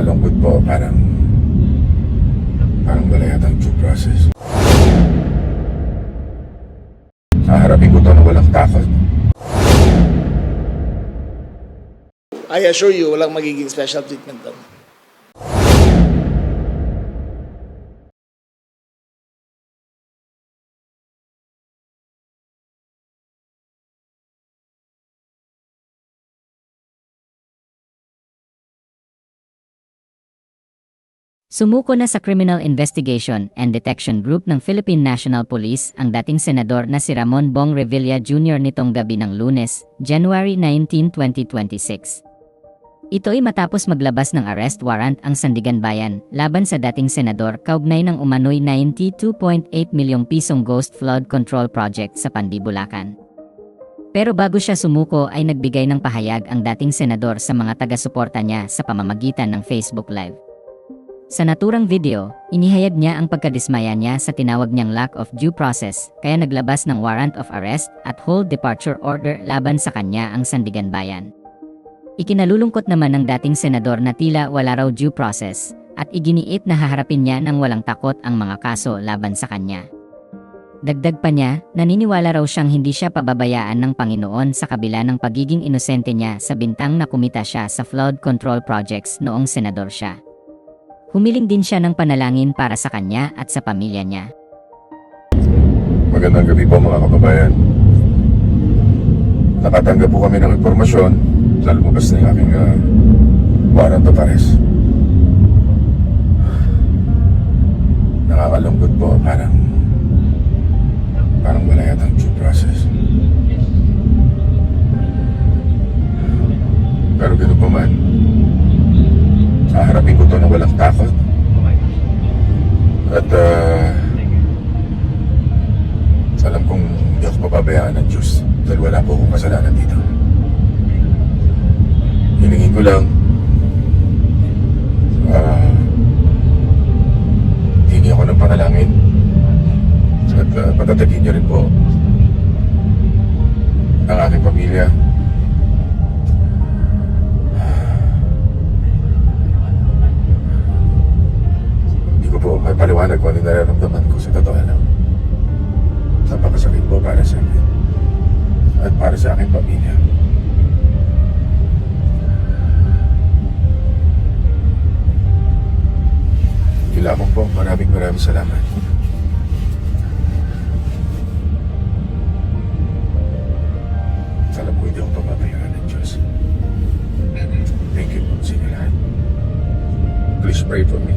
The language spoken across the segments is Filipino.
Nakakalungkot po, parang wala yatang due process. Haharapin ko to na walang takot. I assure you, walang magiging special treatment doon. Sumuko na sa Criminal Investigation and Detection Group ng Philippine National Police ang dating senador na si Ramon Bong Revilla Jr. nitong gabi ng Lunes, January 19, 2026. Ito'y matapos maglabas ng arrest warrant ang Sandigan Bayan laban sa dating senador kaugnay ng umano'y 92.8 milyong pisong ghost flood control project sa Pandi, Bulacan. Pero bago siya sumuko ay nagbigay ng pahayag ang dating senador sa mga taga-suporta niya sa pamamagitan ng Facebook Live. Sa naturang video, inihayag niya ang pagkadismaya niya sa tinawag niyang lack of due process, kaya naglabas ng warrant of arrest at hold departure order laban sa kanya ang Sandigan Bayan. Ikinalulungkot naman ng dating senador na tila wala raw due process, at iginiit na haharapin niya ng walang takot ang mga kaso laban sa kanya. Dagdag pa niya, naniniwala raw siyang hindi siya pababayaan ng Panginoon sa kabila ng pagiging inosente niya sa bintang na kumita siya sa flood control projects noong senador siya. Humiling din siya ng panalangin para sa kanya at sa pamilya niya. Magandang gabi po mga kababayan. Nakatanggap po kami ng impormasyon na lumabas na yung aking warrant of arrest. Nakakalungkot po, parang wala yatang due process. Pero gano'n pa man, haharapin ko to na walang takot. At alam kong hindi ako pababayaan ng Diyos dahil wala po akong kasalanan dito. Hiningin ko lang, hingi ako ng panalangin at patatagin niyo rin po ang aking pamilya. Po, may paliwanag ko ano yung nararamdaman ko sa totoo lang. Napakasakit po para sa akin at para sa aking pamilya. Lamang po, maraming salamat. Alam ko hindi ako pababayaan ng Diyos. Thank you po sa inyo lahat. Please pray for me.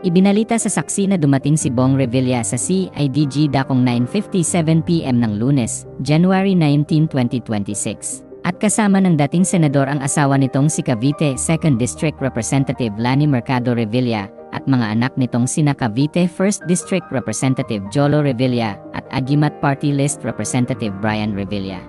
Ibinalita sa saksi na dumating si Bong Revilla sa CIDG dakong 9:57 PM ng Lunes, January 19, 2026. At kasama ng dating senador ang asawa nitong si Cavite 2nd District Representative Lani Mercado Revilla at mga anak nitong sina Cavite 1st District Representative Jolo Revilla at Agimat Party List Representative Brian Revilla.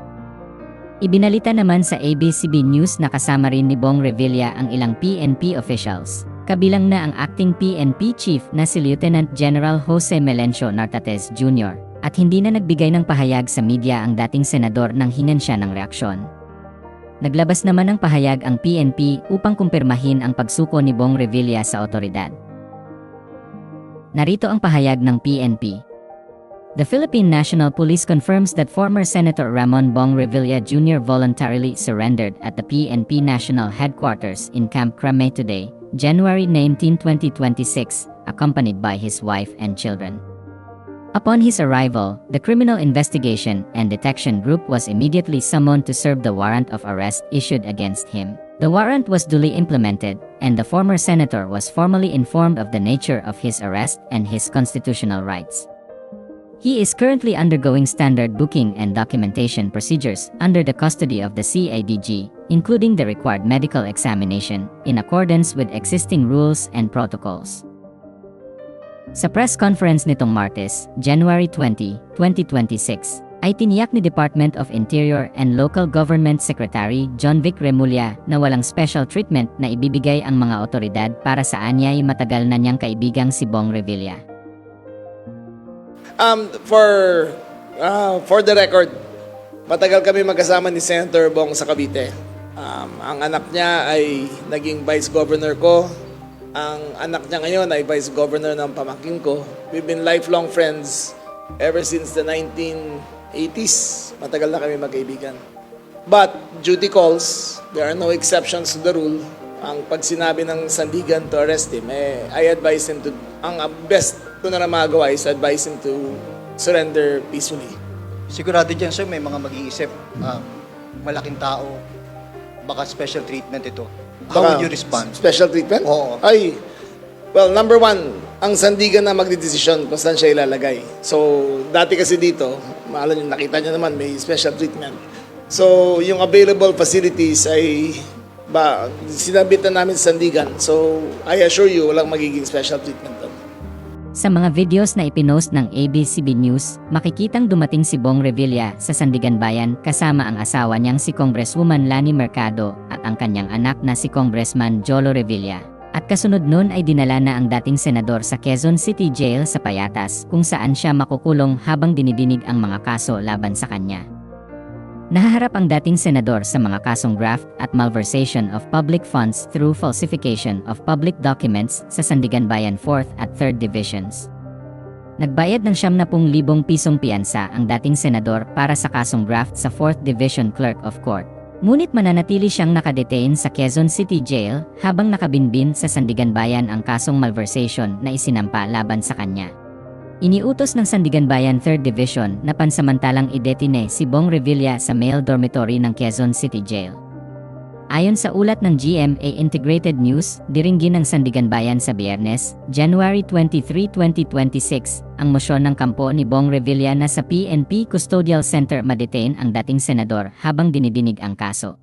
Ibinalita naman sa ABCB News na kasama rin ni Bong Revilla ang ilang PNP officials. Kabilang na ang acting PNP chief na si Lieutenant General Jose Melencio Nartates Jr. at hindi na nagbigay ng pahayag sa media ang dating senador nang hingan siya ng reaksyon. Naglabas naman ng pahayag ang PNP upang kumpirmahin ang pagsuko ni Bong Revilla sa otoridad. Narito ang pahayag ng PNP. The Philippine National Police confirms that former Senator Ramon Bong Revilla Jr. voluntarily surrendered at the PNP National Headquarters in Camp Crame today, January 19, 2026, accompanied by his wife and children. Upon his arrival, the Criminal Investigation and Detection Group was immediately summoned to serve the warrant of arrest issued against him. The warrant was duly implemented, and the former senator was formally informed of the nature of his arrest and his constitutional rights. He is currently undergoing standard booking and documentation procedures under the custody of the CIDG, including the required medical examination, in accordance with existing rules and protocols. Sa press conference nitong Martes, January 20, 2026, ay tiniyak ni Department of Interior and Local Government Secretary John Vic Remulla na walang special treatment na ibibigay ang mga otoridad para sa anyay matagal na niyang kaibigang si Bong Revilla. For the record, matagal kami magkasama ni Senator Bong sa Cavite. Ang anak niya ay naging vice governor ko. Ang anak niya ngayon ay vice governor ng pamangkin ko. We've been lifelong friends ever since the 1980s. Matagal na kami magkaibigan. But duty calls, there are no exceptions to the rule. Ang pag sinabi ng sandigan to arrest him, I advise him to, ang best ko na magawa is advise him to surrender peacefully. Sigurado dyan, sir, may mga mag-iisip, malaking tao, baka special treatment ito. How Baka would you respond? Special treatment? Oo. Ay, well, number one, ang sandigan na magdidesisyon kung saan siya ilalagay. So, dati kasi dito, maalam nyo, nakita nyo naman, may special treatment. So, yung available facilities ay sinabit na namin sa sandigan. So, I assure you, walang magiging special treatment doon. Sa mga videos na ipinost ng ABS-CBN News, makikitang dumating si Bong Revilla sa Sandigan Bayan kasama ang asawa niyang si Congresswoman Lani Mercado at ang kanyang anak na si Congressman Jolo Revilla. At kasunod nun ay dinala na ang dating senador sa Quezon City Jail sa Payatas kung saan siya makukulong habang dinidinig ang mga kaso laban sa kanya. Nahaharap ang dating senador sa mga kasong graft at malversation of public funds through falsification of public documents sa Sandigan Bayan 4th at 3rd Divisions. Nagbayad ng 70,000 pisong piyansa ang dating senador para sa kasong graft sa 4th Division Clerk of Court. Ngunit mananatili siyang nakadetain sa Quezon City Jail habang nakabinbin sa Sandigan Bayan ang kasong malversation na isinampa laban sa kanya. Iniutos ng Sandigan Bayan 3rd Division na pansamantalang idetine si Bong Revilla sa male dormitory ng Quezon City Jail. Ayon sa ulat ng GMA Integrated News, diringgin ng Sandigan Bayan sa Biyernes, January 23, 2026, ang mosyon ng kampo ni Bong Revilla na sa PNP Custodial Center ma-detain ang dating senador habang dinidinig ang kaso.